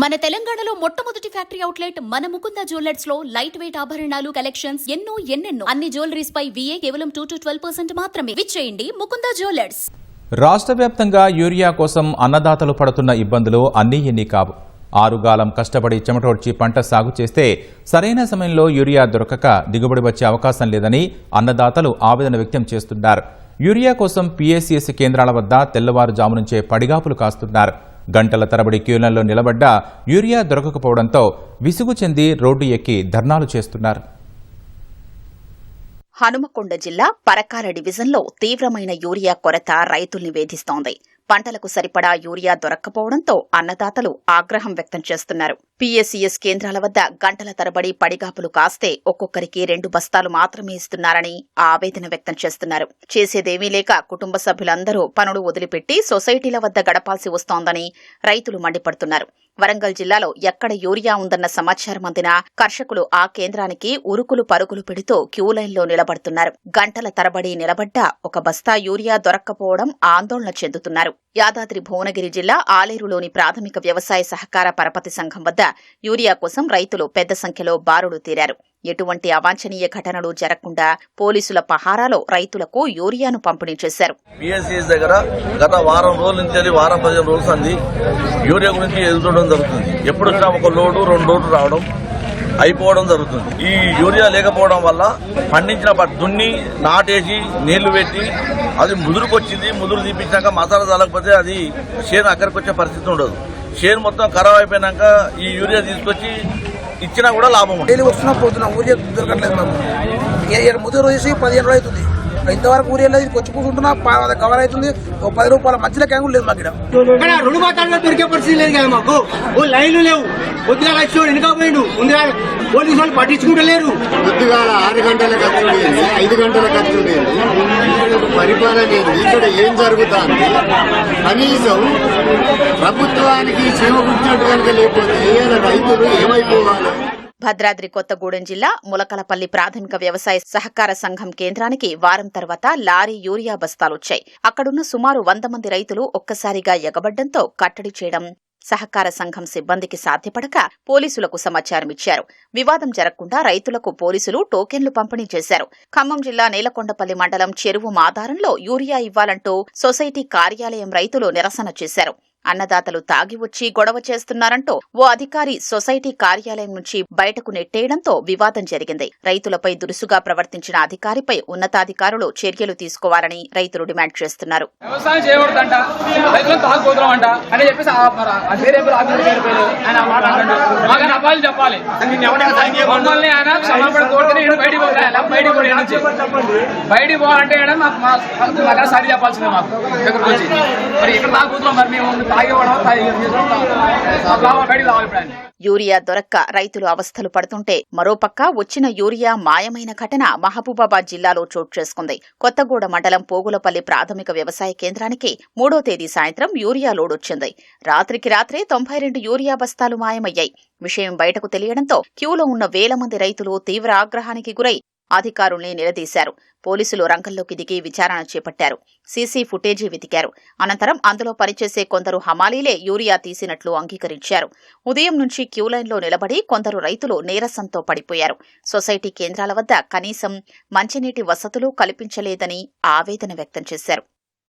మన తెలంగాణలో మొట్టమొదటి ఫ్యాక్టరీ అవుట్లెట్ మన ముకుంద జ్యువెలర్స్ లో లైట్ వెయిట్ ఆభరణాలు కలెక్షన్స్ ఎన్నెన్నో అన్ని జ్యువెలరీస్ పై VA కేవలం 2 to 12% మాత్రమే. విచ్చేయండి ముకుంద జ్యువెలర్స్. రాష్ట్ర వ్యాప్తంగా యూరియా కోసం అన్నదాతలు పడుతున్న ఇబ్బందులు అన్నీ ఎన్ని కావు. ఆరుగాలం కష్టపడి చెమటోడ్చి పంట సాగు చేస్తే సరైన సమయంలో యూరియా దొరకక దిగుబడి వచ్చే అవకాశం లేదని అన్నదాతలు ఆవేదన వ్యక్తం చేస్తున్నారు. యూరియా కోసం PACS కేంద్రాల వద్ద తెల్లవారుజాము నుంచే పడిగాపులు కాస్తున్నారు. గంటల తరబడి క్యూలైన్లో నిలబడ్డ యూరియా దొరకకపోవడంతో విసుగు చెంది రోడ్డు ఎక్కి ధర్నాలు చేస్తున్నారు. హనుమకొండ జిల్లా పరకాల డివిజన్లో తీవ్రమైన యూరియా కొరత రైతుల్ని వేధిస్తోంది. పంటలకు సరిపడా యూరియా దొరక్కపోవడంతో అన్నదాతలు ఆగ్రహం వ్యక్తం చేస్తున్నారు. PACS కేంద్రాల వద్ద గంటల తరబడి పడిగాపులు కాస్తే ఒక్కొక్కరికి 2 బస్తాలు మాత్రమే ఇస్తున్నారని ఆవేదన వ్యక్తం చేస్తున్నారు. చేసేదేమీ లేక కుటుంబ సభ్యులందరూ పనులు వదిలిపెట్టి సొసైటీల వద్ద గడపాల్సి వస్తోందని రైతులు మండిపడుతున్నారు. వరంగల్ జిల్లాలో ఎక్కడ యూరియా ఉందన్న సమాచారం అందినా కర్షకులు ఆ కేంద్రానికి ఉరుకులు పరుగులు పెడుతూ క్యూలైన్లో నిలబడుతున్నారు. గంటల తరబడి నిలబడ్డా ఒక బస్తా యూరియా దొరక్కపోవడం ఆందోళన చెందుతున్నారు. యాదాద్రి భువనగిరి జిల్లా ఆలేరులోని ప్రాథమిక వ్యవసాయ సహకార పరపతి సంఘం వద్ద యూరియా కోసం రైతులు పెద్ద సంఖ్యలో బారులు తీరారు. ఎటువంటి అవాంఛనీయ ఘటనలు జరగకుండా పోలీసుల పహారాలో రైతులకు యూరియాను పంపిణీ చేశారు. PACS దగ్గర గత వారం రోజుల నుంచి వారం 15 రోజులు అంది యూరియా గురించి ఎదుర్కోవడం జరుగుతుంది. ఎప్పుడు వచ్చినా ఒక లోడు 2 లోడ్లు రావడం అయిపోవడం జరుగుతుంది. ఈ యూరియా లేకపోవడం వల్ల పండించిన దున్ని నాటేసి నీళ్లు పెట్టి అది ముదురుకొచ్చింది. ముదురు తీపించాక మసాలా చల్లకపోతే అది చేను అక్కడికి వచ్చే పరిస్థితి ఉండదు. చేను మొత్తం ఖరాబ్ అయిపోయినాక ఈ యూరియా తీసుకొచ్చి ఇచ్చినా కూడా లాభం ఉంటుంది. వస్తున్నా పోతున్నాం, ఊరియా దొరకట్లేదు. మాకు ముదురు వేసి 15 రోజులు అవుతుంది. ఇంతవరకు ఊరియా లేదు. వచ్చి కూర్చుంటున్నా కవర్ అవుతుంది. 10 రూపాయల మధ్యలో క్యాంగులు లేదు మాకు. ఇక్కడ 2 బాతాలు దొరికే పరిస్థితి లేదు కదా మాకు. లైన్లు లేవు. పొద్దుగా వచ్చి వెనుక పోయిండు. ముందుగా పోలీసు వాళ్ళు పట్టించుకుంటలేరు. పొద్దుగా 6 గంటలకు వచ్చి 5 గంటలకు వచ్చి పరిపాలన ఇక్కడ ఏం జరుగుతుంది? కనీసం ప్రభుత్వానికి క్షేమ గుర్తినట్టు కనుక లేకపోతే రైతులు ఏమైపోవాలి? భద్రాద్రి కొత్తగూడెం జిల్లా ములకలపల్లి ప్రాథమిక వ్యవసాయ సహకార సంఘం కేంద్రానికి వారం తర్వాత లారీ యూరియా బస్తాలొచ్చాయి. అక్కడున్న సుమారు 100 మంది రైతులు ఒక్కసారిగా ఎగబడ్డంతో కట్టడి చేయడం సహకార సంఘం సిబ్బందికి సాధ్యపడక పోలీసులకు సమాచారమిచ్చారు. వివాదం జరగకుండా రైతులకు పోలీసులు టోకెన్లు పంపిణీ చేశారు. ఖమ్మం జిల్లా నేలకొండపల్లి మండలం చెరువు మాదారంలో యూరియా ఇవ్వాలంటూ సొసైటీ కార్యాలయం రైతులు నిరసన చేశారు. అన్నదాతలు తాగి వచ్చి గొడవ చేస్తున్నారంటూ ఓ అధికారి సొసైటీ కార్యాలయం నుంచి బయటకు నెట్టేయడంతో వివాదం జరిగింది. రైతులపై దురుసుగా ప్రవర్తించిన అధికారిపై ఉన్నతాధికారులు చర్యలు తీసుకోవాలని రైతులు డిమాండ్ చేస్తున్నారు. యూరియా దొరక్క రైతులు అవస్థలు పడుతుంటే మరోపక్క వచ్చిన యూరియా మాయమైన ఘటన మహబూబాబాద్ జిల్లాలో చోటు చేసుకుంది. కొత్తగూడ మండలం పోగులపల్లి ప్రాథమిక వ్యవసాయ కేంద్రానికి 3వ తేదీ సాయంత్రం యూరియా లోడొచ్చింది. రాత్రికి రాత్రే 92 యూరియా బస్తాలు మాయమయ్యాయి. విషయం బయటకు తెలియడంతో క్యూలో ఉన్న వేల మంది రైతులు తీవ్ర ఆగ్రహానికి గురై అధికారుల్ని నిలదీశారు. పోలీసులు రంగంలోకి దిగి విచారణ చేపట్టారు. సీసీ ఫుటేజీ వెతికారు. అనంతరం అందులో పనిచేసే కొందరు హమాలీలే యూరియా తీసినట్లు అంగీకరించారు. ఉదయం నుంచి క్యూలైన్లో నిలబడి కొందరు రైతులు నీరసంతో పడిపోయారు. సొసైటీ కేంద్రాల వద్ద కనీసం మంచినీటి వసతులు కల్పించలేదని ఆవేదన వ్యక్తం చేశారు.